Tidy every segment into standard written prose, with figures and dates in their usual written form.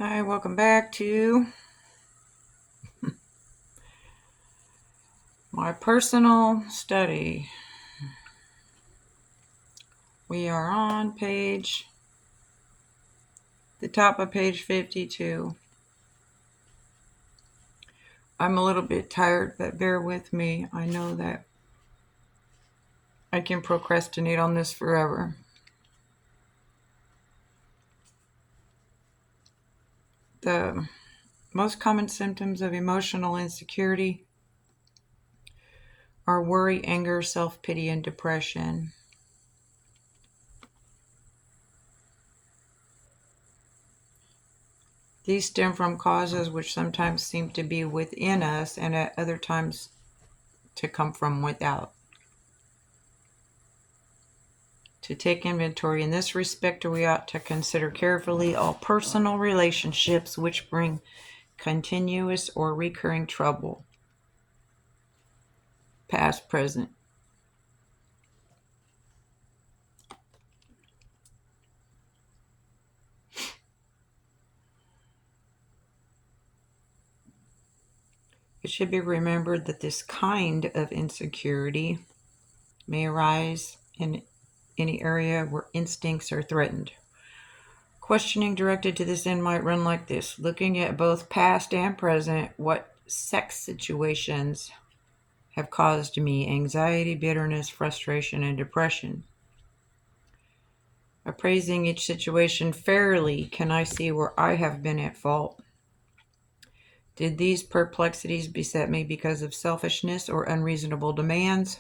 Hi, welcome back to my personal study. We are on the top of page 52. I'm a little bit tired, but bear with me. I know that I can procrastinate on this forever. The most common symptoms of emotional insecurity are worry, anger, self-pity, and depression. These stem from causes which sometimes seem to be within us and at other times to come from without. To take inventory in this respect, we ought to consider carefully all personal relationships which bring continuous or recurring trouble, past, present. It should be remembered that this kind of insecurity may arise in any area where instincts are threatened. Questioning directed to this end might run like this: looking at both past and present, what sex situations have caused me anxiety, bitterness, frustration, and depression? Appraising each situation fairly, can I see where I have been at fault? Did these perplexities beset me because of selfishness or unreasonable demands?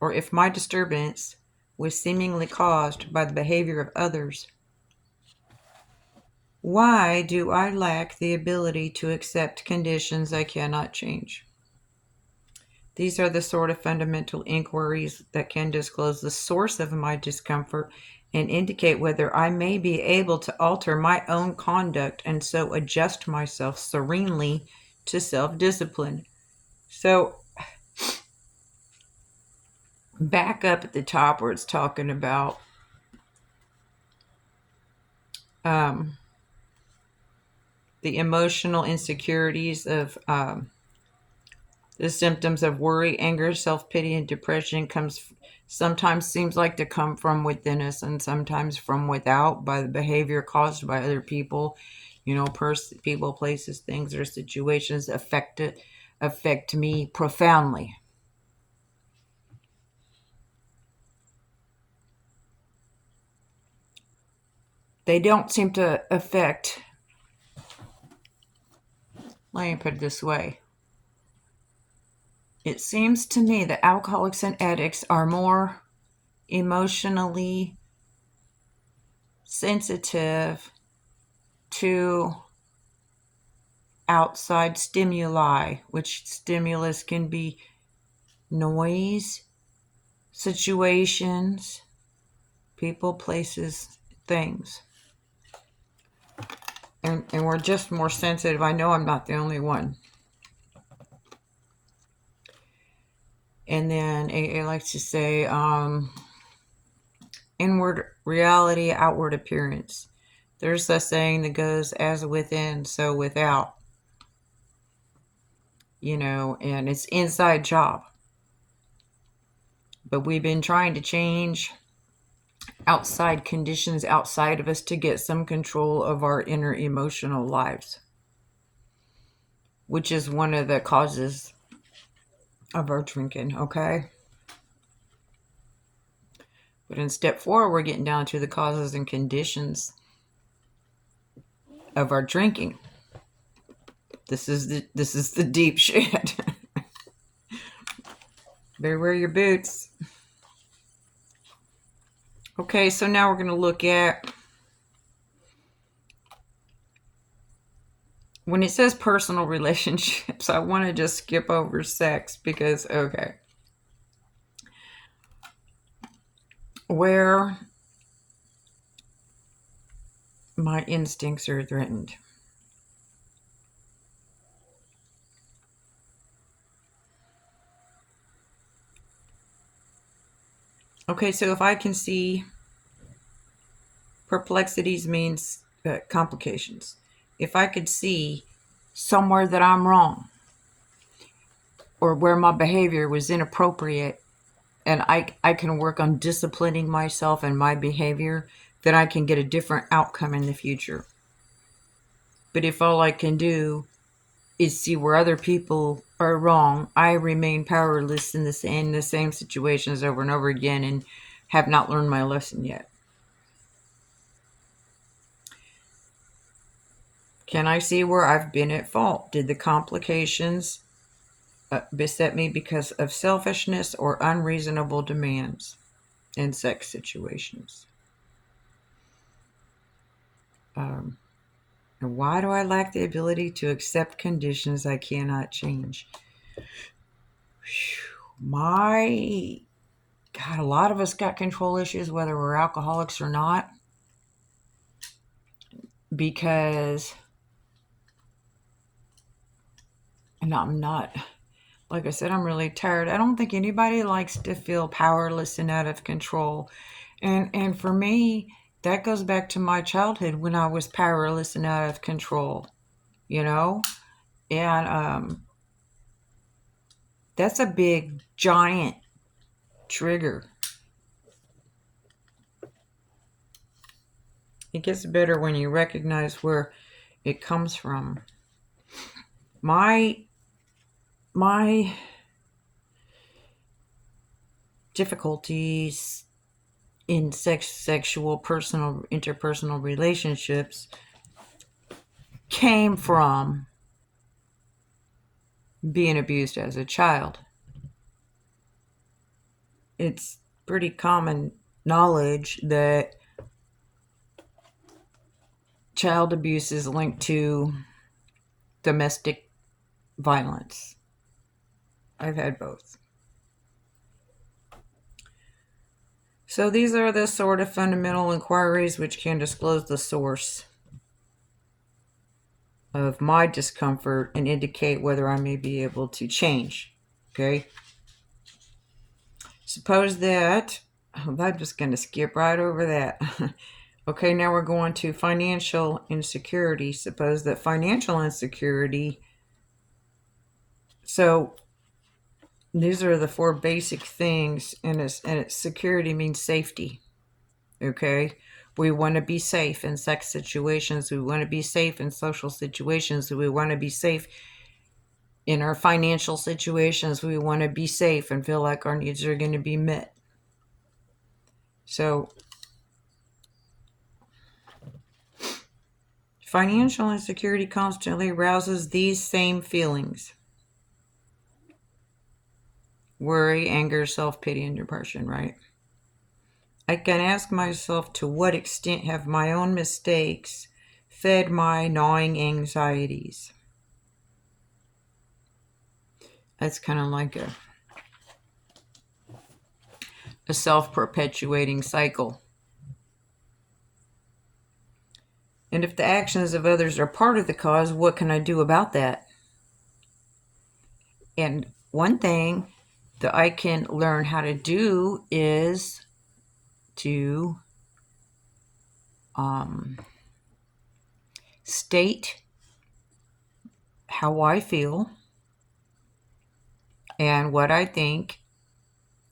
Or if my disturbance was seemingly caused by the behavior of others, why do I lack the ability to accept conditions I cannot change? These are the sort of fundamental inquiries that can disclose the source of my discomfort and indicate whether I may be able to alter my own conduct and so adjust myself serenely to self-discipline. So back up at the top where it's talking about the emotional insecurities of the symptoms of worry, anger, self-pity, and depression sometimes seems like to come from within us and sometimes from without by the behavior caused by other people. People, places, things, or situations affect me profoundly. They don't seem to affect, let me put it this way. It seems to me that alcoholics and addicts are more emotionally sensitive to outside stimuli, which stimulus can be noise, situations, people, places, things. And we're just more sensitive. I know I'm not the only one. And then AA likes to say inward reality, outward appearance. There's a saying that goes, as within, so without. And it's inside job. But we've been trying to change outside conditions outside of us to get some control of our inner emotional lives, which is one of the causes of our drinking, okay? But in step 4, we're getting down to the causes and conditions of our drinking. This is the deep shit. Better wear your boots. Okay, so now we're going to look at, when it says personal relationships, I want to just skip over sex because, okay, where my instincts are threatened. Okay, so if I can see perplexities means complications. If I could see somewhere that I'm wrong or where my behavior was inappropriate, and I can work on disciplining myself and my behavior, then I can get a different outcome in the future. But if all I can do is see where other people are wrong, I remain powerless in the same situations over and over again and have not learned my lesson yet. Can I see where I've been at fault? Did the complications beset me because of selfishness or unreasonable demands in sex situations? And why do I lack the ability to accept conditions I cannot change? My God, a lot of us got control issues, whether we're alcoholics or not, because, and I'm not, like I said, I'm really tired. I don't think anybody likes to feel powerless and out of control. And for me, that goes back to my childhood when I was powerless and out of control, you know? And that's a big, giant trigger. It gets better when you recognize where it comes from. My difficulties in sexual, personal, interpersonal relationships came from being abused as a child. It's pretty common knowledge that child abuse is linked to domestic violence. I've had both. So these are the sort of fundamental inquiries which can disclose the source of my discomfort and indicate whether I may be able to change. Okay? Suppose that, I'm just going to skip right over that. Okay, now we're going to financial insecurity. Suppose that financial insecurity, so these are the four basic things, and security means safety. Okay? We want to be safe in sex situations. We want to be safe in social situations. We want to be safe in our financial situations. We want to be safe and feel like our needs are going to be met. So, financial insecurity constantly arouses these same feelings: worry, anger, self-pity, and depression, right? I can ask myself, to what extent have my own mistakes fed my gnawing anxieties? That's kind of like a self-perpetuating cycle. And if the actions of others are part of the cause, what can I do about that? And one thing that I can learn how to do is to state how I feel and what I think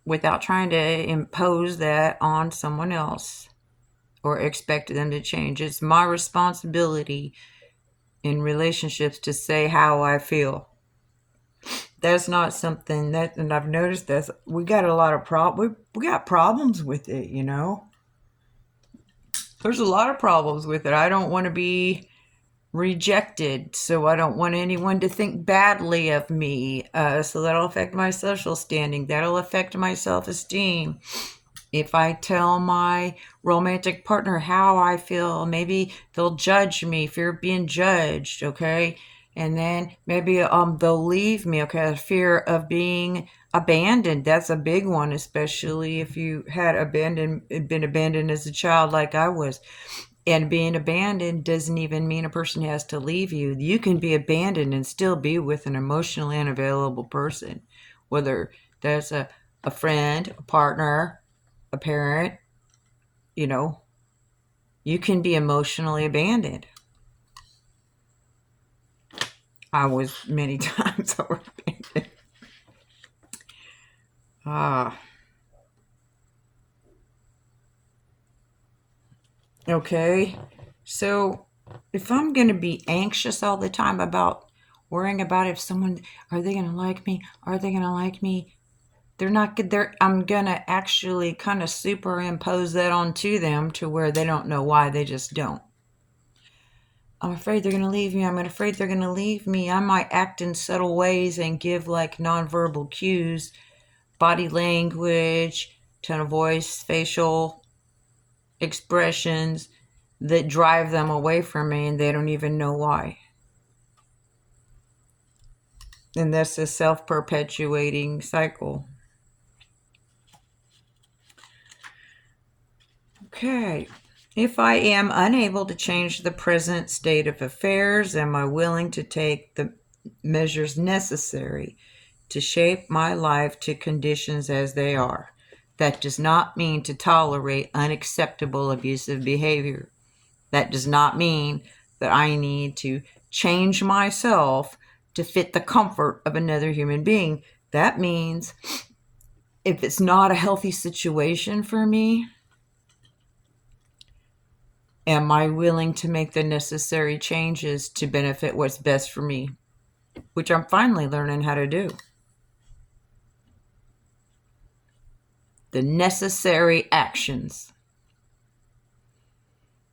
without trying to impose that on someone else or expect them to change. It's my responsibility in relationships to say how I feel. That's not something that, and I've noticed that we got a lot of we got problems with it, you know. There's a lot of problems with it. I don't want to be rejected, so I don't want anyone to think badly of me. So that'll affect my social standing. That'll affect my self-esteem. If I tell my romantic partner how I feel, maybe they'll judge me, fear of being judged, okay? And then maybe they'll leave me, okay? Fear of being abandoned. That's a big one, especially if you had been abandoned as a child like I was. And being abandoned doesn't even mean a person has to leave you. You can be abandoned and still be with an emotionally unavailable person, whether that's a friend, a partner, a parent, you know. You can be emotionally abandoned. I was many times abandoned. Ah. Okay. So if I'm going to be anxious all the time about worrying about if someone, are they going to like me? Are they going to like me? They're not good. I'm going to actually kind of superimpose that onto them to where they don't know why. They just don't. I'm afraid they're going to leave me. I'm afraid they're going to leave me. I might act in subtle ways and give like nonverbal cues, body language, tone of voice, facial expressions that drive them away from me and they don't even know why. And that's a self-perpetuating cycle. Okay. If I am unable to change the present state of affairs, am I willing to take the measures necessary to shape my life to conditions as they are? That does not mean to tolerate unacceptable abusive behavior. That does not mean that I need to change myself to fit the comfort of another human being. That means if it's not a healthy situation for me, am I willing to make the necessary changes to benefit what's best for me? Which I'm finally learning how to do. The necessary actions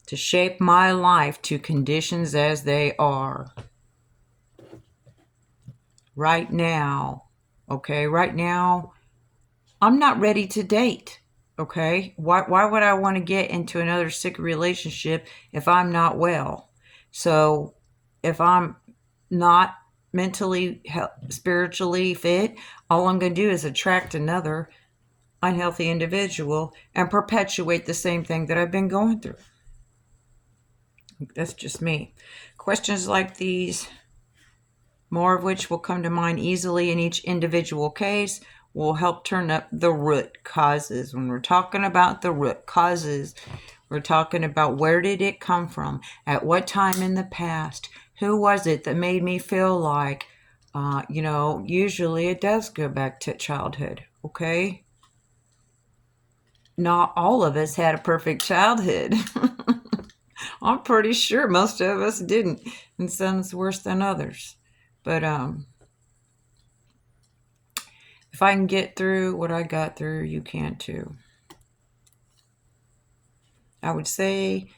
to shape my life to conditions as they are. Right now, okay, right now, I'm not ready to date. Okay, why would I want to get into another sick relationship if I'm not well? So if I'm not mentally, spiritually fit, all I'm going to do is attract another unhealthy individual and perpetuate the same thing that I've been going through. That's just me. Questions like these, more of which will come to mind easily in each individual case, will help turn up the root causes. When we're talking about the root causes, we're talking about where did it come from? At what time in the past? Who was it that made me feel like, usually it does go back to childhood, okay? Not all of us had a perfect childhood. I'm pretty sure most of us didn't, and some's worse than others. But if I can get through what I got through, you can too. I would say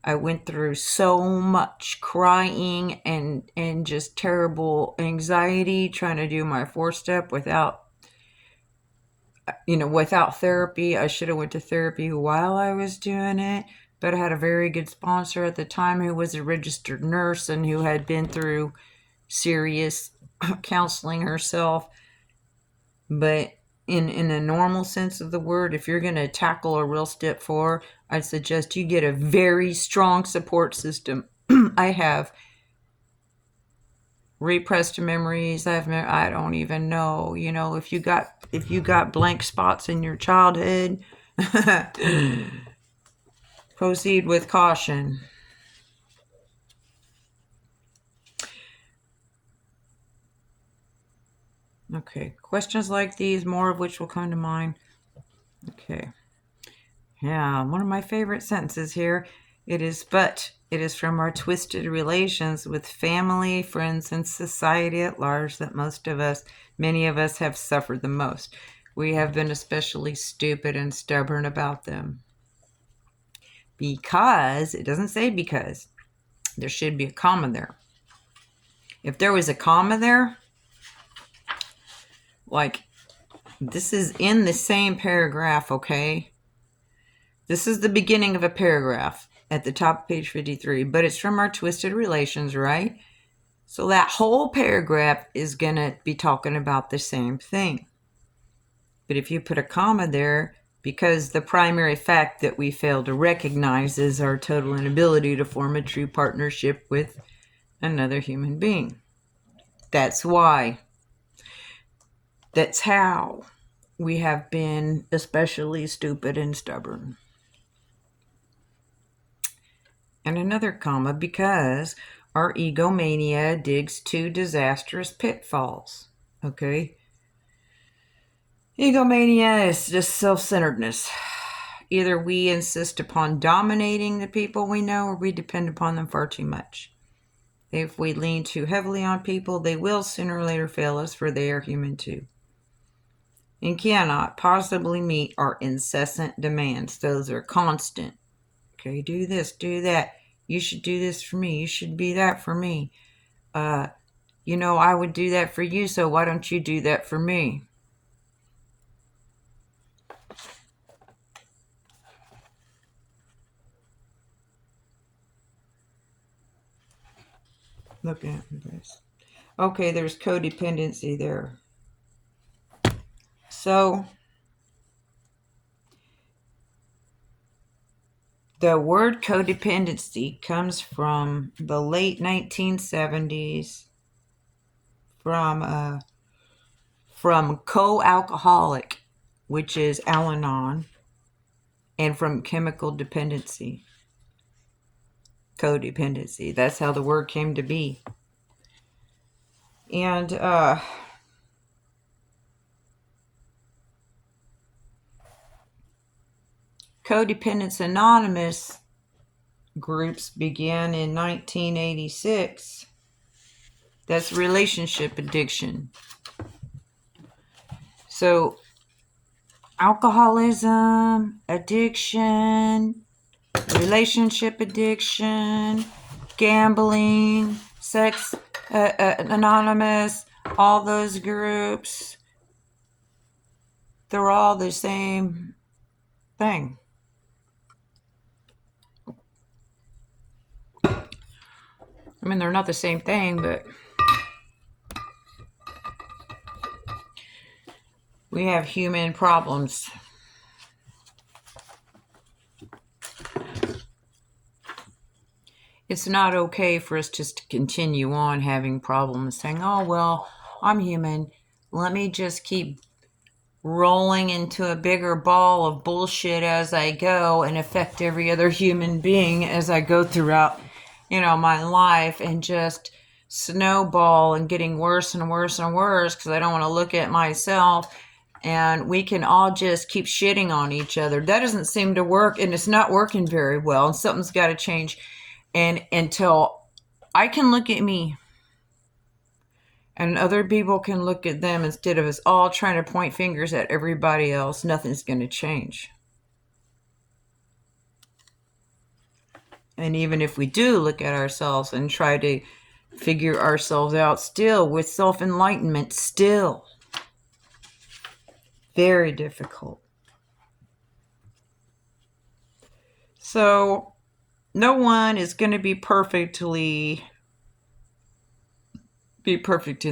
I went through so much crying and just terrible anxiety trying to do my 4-step without therapy. I should have went to therapy while I was doing it, but I had a very good sponsor at the time who was a registered nurse and who had been through serious counseling herself. But in a normal sense of the word, if you're going to tackle a real step 4, I'd suggest you get a very strong support system. I have repressed memories. I don't even know. If you got blank spots in your childhood, proceed with caution. Okay, questions like these, more of which will come to mind. Okay. Yeah, one of my favorite sentences here. It is from our twisted relations with family, friends, and society at large that many of us have suffered the most. We have been especially stupid and stubborn about them. Because, it doesn't say because, there should be a comma there. If there was a comma there, like, this is in the same paragraph, okay? This is the beginning of a paragraph at the top of page 53, but it's from our twisted relations, right? So that whole paragraph is going to be talking about the same thing. But if you put a comma there, because the primary fact that we fail to recognize is our total inability to form a true partnership with another human being. That's why. That's how we have been especially stupid and stubborn. and another comma, because our egomania digs two disastrous pitfalls. Okay? Egomania is just self-centeredness. Either we insist upon dominating the people we know, or we depend upon them far too much. If we lean too heavily on people, they will sooner or later fail us, for they are human too, and cannot possibly meet our incessant demands. Those are constant. Okay, do this, do that. You should do this for me. You should be that for me. I would do that for you, so why don't you do that for me? Look at this. Okay, there's codependency there. So, the word codependency comes from the late 1970s from co-alcoholic, which is Al-Anon, and from chemical dependency, codependency. That's how the word came to be. And Codependence Anonymous groups began in 1986. That's relationship addiction. So, alcoholism, addiction, relationship addiction, gambling, sex anonymous, all those groups, they're all the same thing. I mean, they're not the same thing, but we have human problems. It's not okay for us just to continue on having problems, saying, oh, well, I'm human. Let me just keep rolling into a bigger ball of bullshit as I go and affect every other human being as I go throughout, my life, and just snowball and getting worse and worse and worse because I don't want to look at myself. And we can all just keep shitting on each other. That doesn't seem to work, and it's not working very well, and something's got to change. And until I can look at me and other people can look at them instead of us all trying to point fingers at everybody else, nothing's going to change. And even if we do look at ourselves and try to figure ourselves out, still with self-enlightenment, still very difficult. So no one is going to be perfect in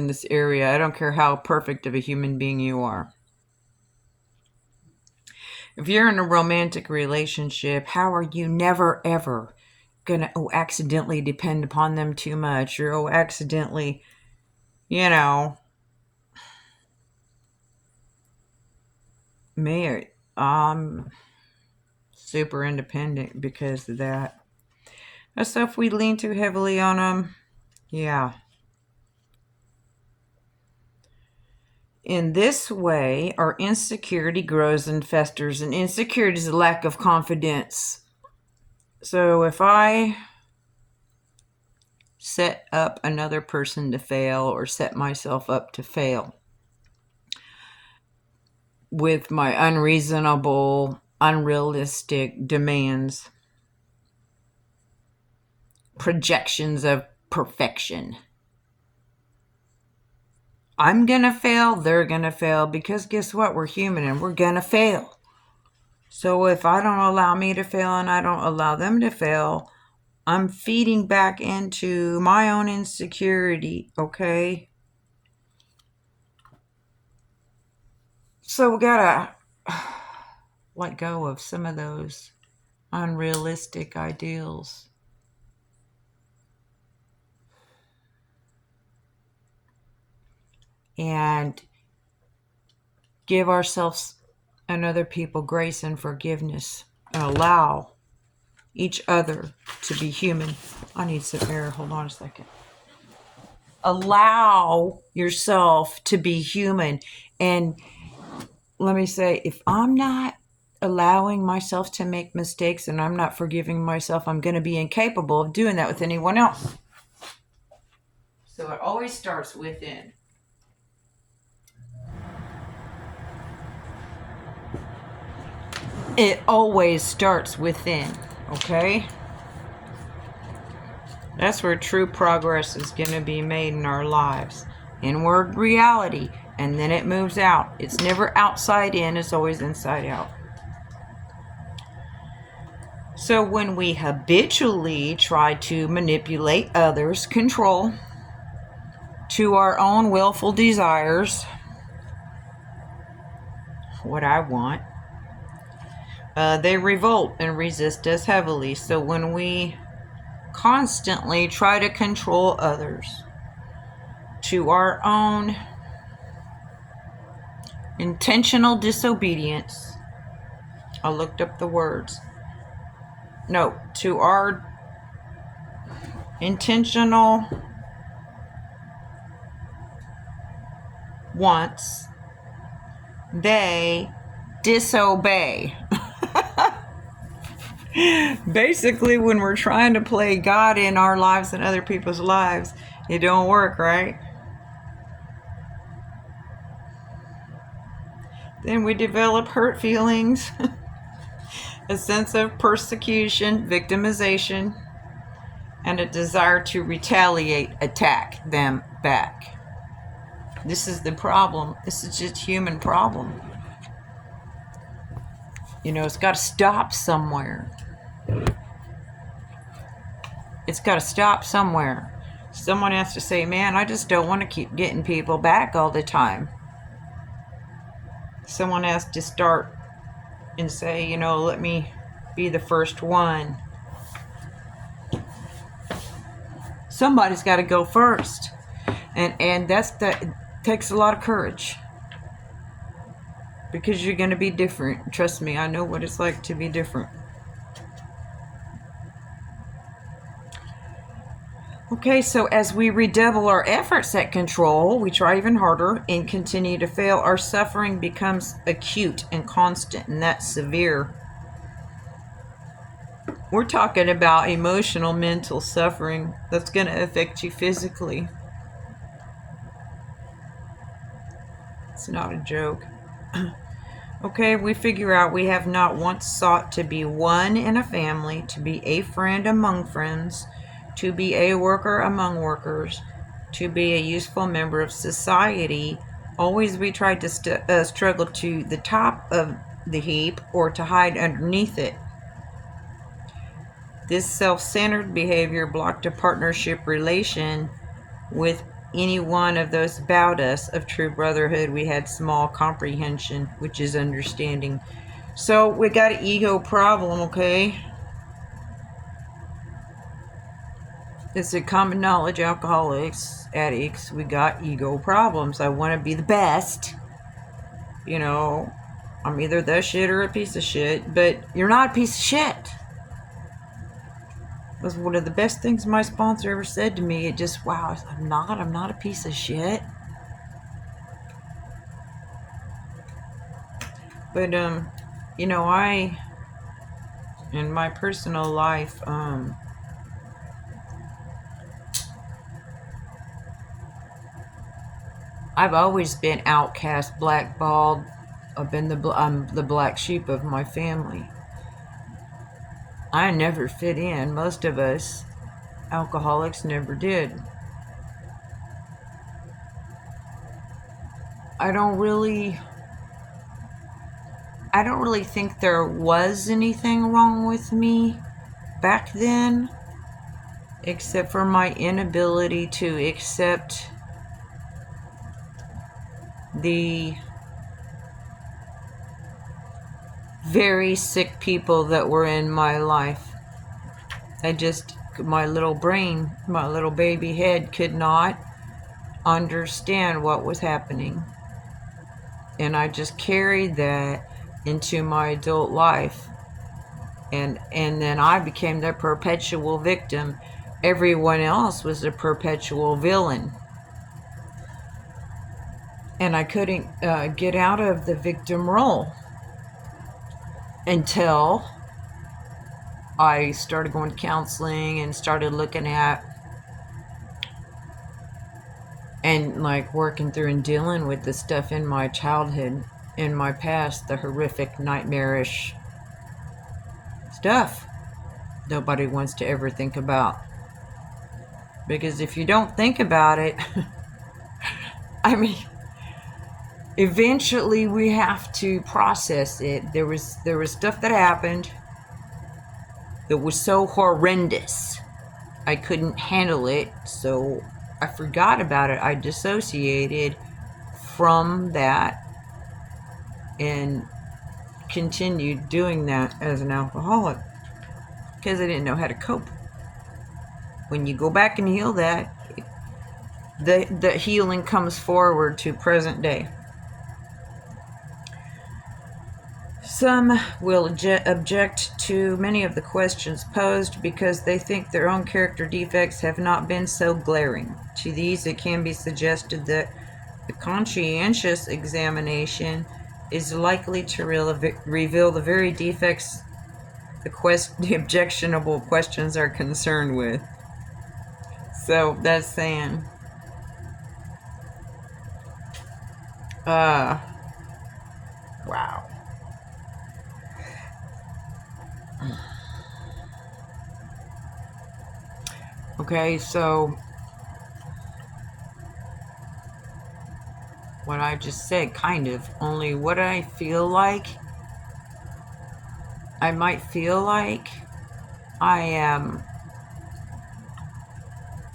this area. I don't care how perfect of a human being you are. If you're in a romantic relationship, how are you never ever going to accidentally depend upon them too much, or accidentally, I'm super independent because of that. So if we lean too heavily on them, yeah. In this way, our insecurity grows and festers, and insecurity is a lack of confidence. So if I set up another person to fail, or set myself up to fail with my unreasonable, unrealistic demands, projections of perfection, I'm gonna fail, they're gonna fail, because guess what? We're human and we're gonna fail. So if I don't allow me to fail and I don't allow them to fail, I'm feeding back into my own insecurity, okay? So we gotta let go of some of those unrealistic ideals. And give ourselves and other people grace and forgiveness, and allow each other to be human. I need some air. Hold on a second. Allow yourself to be human. And let me say, if I'm not allowing myself to make mistakes and I'm not forgiving myself, I'm going to be incapable of doing that with anyone else. So it always starts within. It always starts within, okay? That's where true progress is going to be made in our lives. Inward reality, and then it moves out. It's never outside in, it's always inside out. So when we habitually try to manipulate others, control to our own willful desires, what I want, they revolt and resist us heavily. So when we constantly try to control others to our own intentional disobedience, I looked up the words. No, to our intentional wants, they disobey. Basically, when we're trying to play God in our lives and other people's lives, it don't work, right? Then we develop hurt feelings, a sense of persecution, victimization, and a desire to retaliate, attack them back. This is the problem. This is just a human problem. You know, it's got to stop somewhere. It's got to stop somewhere. Someone has to say, man, I just don't want to keep getting people back all the time. Someone has to start and say, you know, let me be the first one. Somebody's got to go first. And that takes a lot of courage. Because you're going to be different. Trust me, I know what it's like to be different. Okay, so as we redouble our efforts at control, we try even harder and continue to fail, our suffering becomes acute and constant, and that's severe. We're talking about emotional, mental suffering that's going to affect you physically. It's not a joke. Okay, we figure out we have not once sought to be one in a family, to be a friend among friends, to be a worker among workers, to be a useful member of society. Always we tried to struggle to the top of the heap or to hide underneath it. This self-centered behavior blocked a partnership relation with any one of those about us. Of true brotherhood, we had small comprehension, which is understanding. So we got an ego problem, okay? It's a common knowledge, alcoholics, addicts, we got ego problems. I want to be the best. You know, I'm either the shit or a piece of shit, but you're not a piece of shit. It was one of the best things my sponsor ever said to me. It just, wow, I'm not a piece of shit. But, you know, in my personal life, I've always been outcast, blackballed. I'm the black sheep of my family. I never fit in. Most of us alcoholics never did. I don't really think there was anything wrong with me back then, except for my inability to accept the very sick people that were in my life. My little brain, my little baby head could not understand what was happening. And I just carried that into my adult life. And then I became the perpetual victim. Everyone else was the perpetual villain. And I couldn't get out of the victim role until I started going to counseling and started looking at and like working through and dealing with the stuff in my childhood, in my past, the horrific, nightmarish stuff nobody wants to ever think about. Because if you don't think about it, I mean, eventually we have to process it. There was stuff that happened that was so horrendous. I couldn't handle it, so I forgot about it. I dissociated from that and continued doing that as an alcoholic because I didn't know how to cope. When you go back and heal that, the healing comes forward to present day. Some will object to many of the questions posed because they think their own character defects have not been so glaring. To these, it can be suggested that the conscientious examination is likely to reveal the very defects the objectionable questions are concerned with. So that's saying, wow. Okay, so what I just said, kind of, only what I feel like, I might feel like I am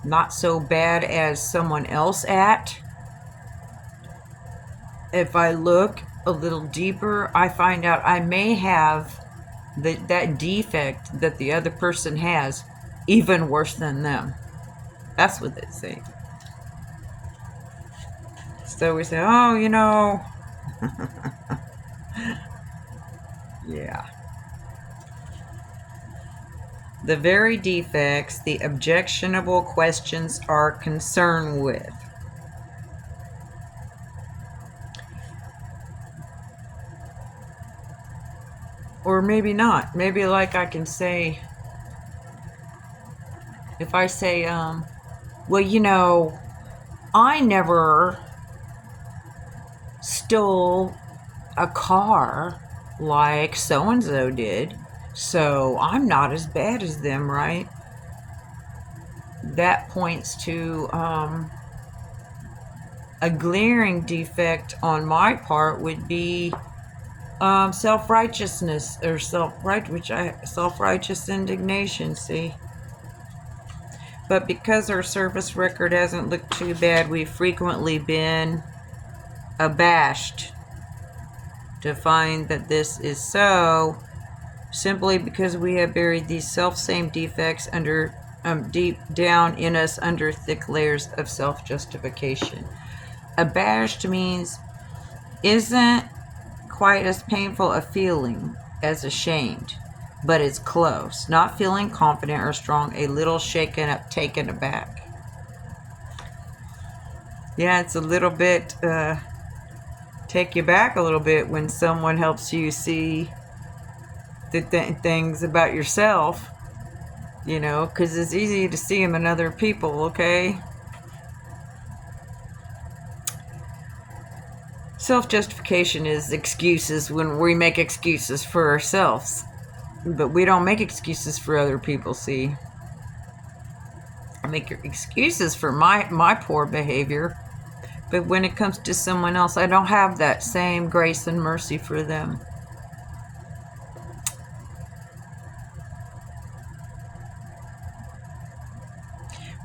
not so bad as someone else at. If I look a little deeper, I find out I may have that defect that the other person has even worse than them. That's what they say. So we say, oh, you know. Yeah. The very defects the objectionable questions are concerned with. Or maybe not. Maybe like I can say, if I say, well, you know, I never stole a car like so-and-so did, so I'm not as bad as them, right? That points to a glaring defect on my part would be self-righteousness or self-righteous indignation, see? But because our service record hasn't looked too bad, we've frequently been abashed to find that this is so, simply because we have buried these self-same defects under deep down in us under thick layers of self-justification. Abashed means isn't quite as painful a feeling as ashamed, but it's close. Not feeling confident or strong, a little shaken up, taken aback. Yeah, it's a little bit take you back a little bit when someone helps you see the things about yourself, you know, because it's easy to see them in other people, okay? Self-justification is excuses when we make excuses for ourselves, but we don't make excuses for other people, see? I make excuses for my poor behavior, but when it comes to someone else, I don't have that same grace and mercy for them.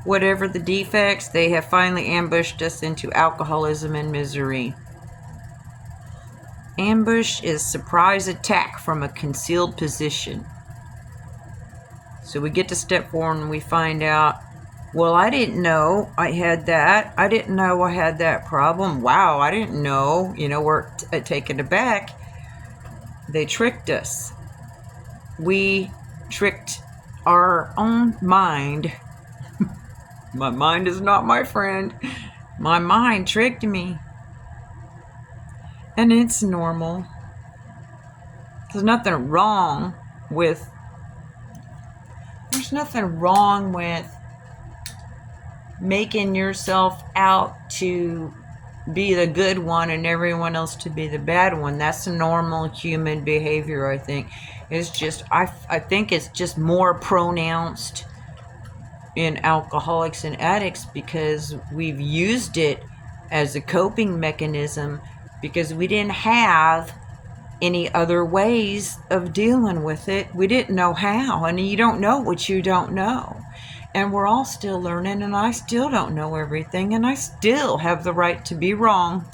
Whatever the defects, they have finally ambushed us into alcoholism and misery. Ambush is surprise attack from a concealed position. So we get to step 4 and we find out, well, I didn't know I had that. I didn't know I had that problem. Wow, I didn't know. You know, we're taken aback. They tricked us. we tricked our own mind. My mind is not my friend. My mind tricked me. And it's normal. There's nothing wrong with making yourself out to be the good one and everyone else to be the bad one. That's a normal human behavior, I think. It's just, I think it's just more pronounced in alcoholics and addicts because we've used it as a coping mechanism because we didn't have any other ways of dealing with it. We didn't know how, and you don't know what you don't know. And we're all still learning, and I still don't know everything, and I still have the right to be wrong.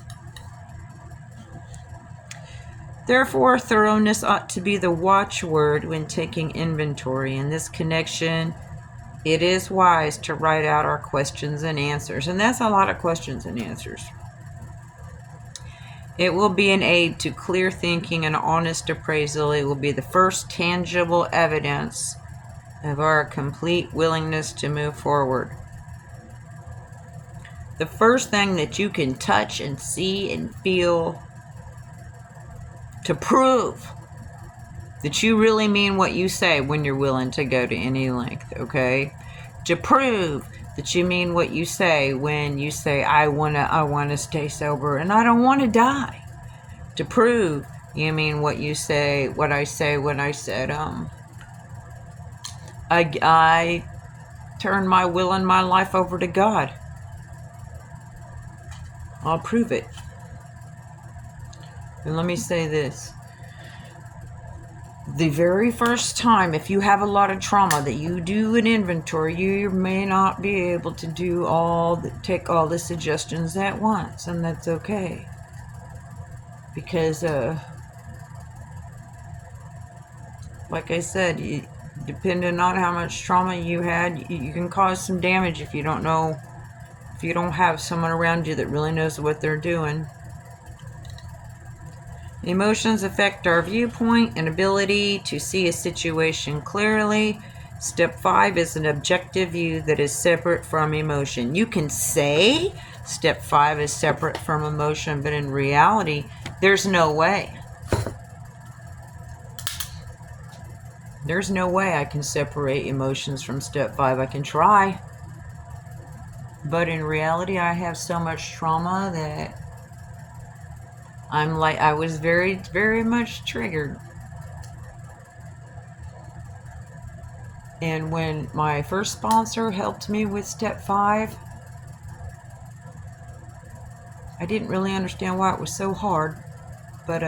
Therefore, thoroughness ought to be the watchword when taking inventory. In this connection, it is wise to write out our questions and answers. And that's a lot of questions and answers. It will be an aid to clear thinking and honest appraisal. It will be the first tangible evidence of our complete willingness to move forward. The first thing that you can touch and see and feel to prove that you really mean what you say when you're willing to go to any length, okay? To prove that you mean what you say when you say, I wanna stay sober and I don't want to die. To prove you mean what you say, what I say when I said, I turn my will and my life over to God. I'll prove it. And let me say this. The very first time, if you have a lot of trauma, that you do an inventory, you may not be able to take all the suggestions at once, and that's okay. Because, like I said, depending on how much trauma you had, you can cause some damage if you don't have someone around you that really knows what they're doing. Emotions affect our viewpoint and ability to see a situation clearly. Step 5 is an objective view that is separate from emotion. You can say step 5 is separate from emotion, but in reality, there's no way. There's no way I can separate emotions from step 5. I can try. But in reality, I have so much trauma that I was very, very much triggered. And when my first sponsor helped me with step 5, I didn't really understand why it was so hard, but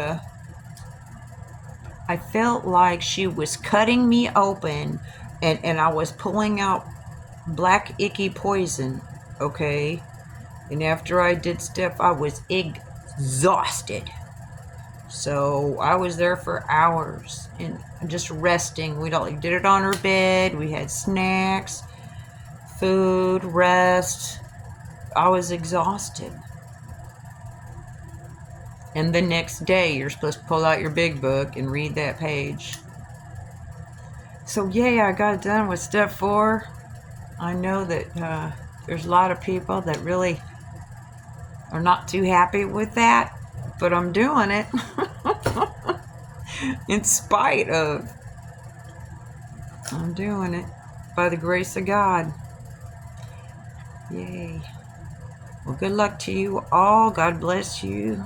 I felt like she was cutting me open and I was pulling out black icky poison, okay? And after I did step, I was exhausted. So I was there for hours and just resting. We did it on her bed. We had snacks, food, rest. I was exhausted. And the next day, you're supposed to pull out your big book and read that page. So yay, I got done with step 4. I know that there's a lot of people that really are not too happy with that, but I'm doing it in spite of. I'm doing it by the grace of God. Yay. Well, good luck to you all. God bless you.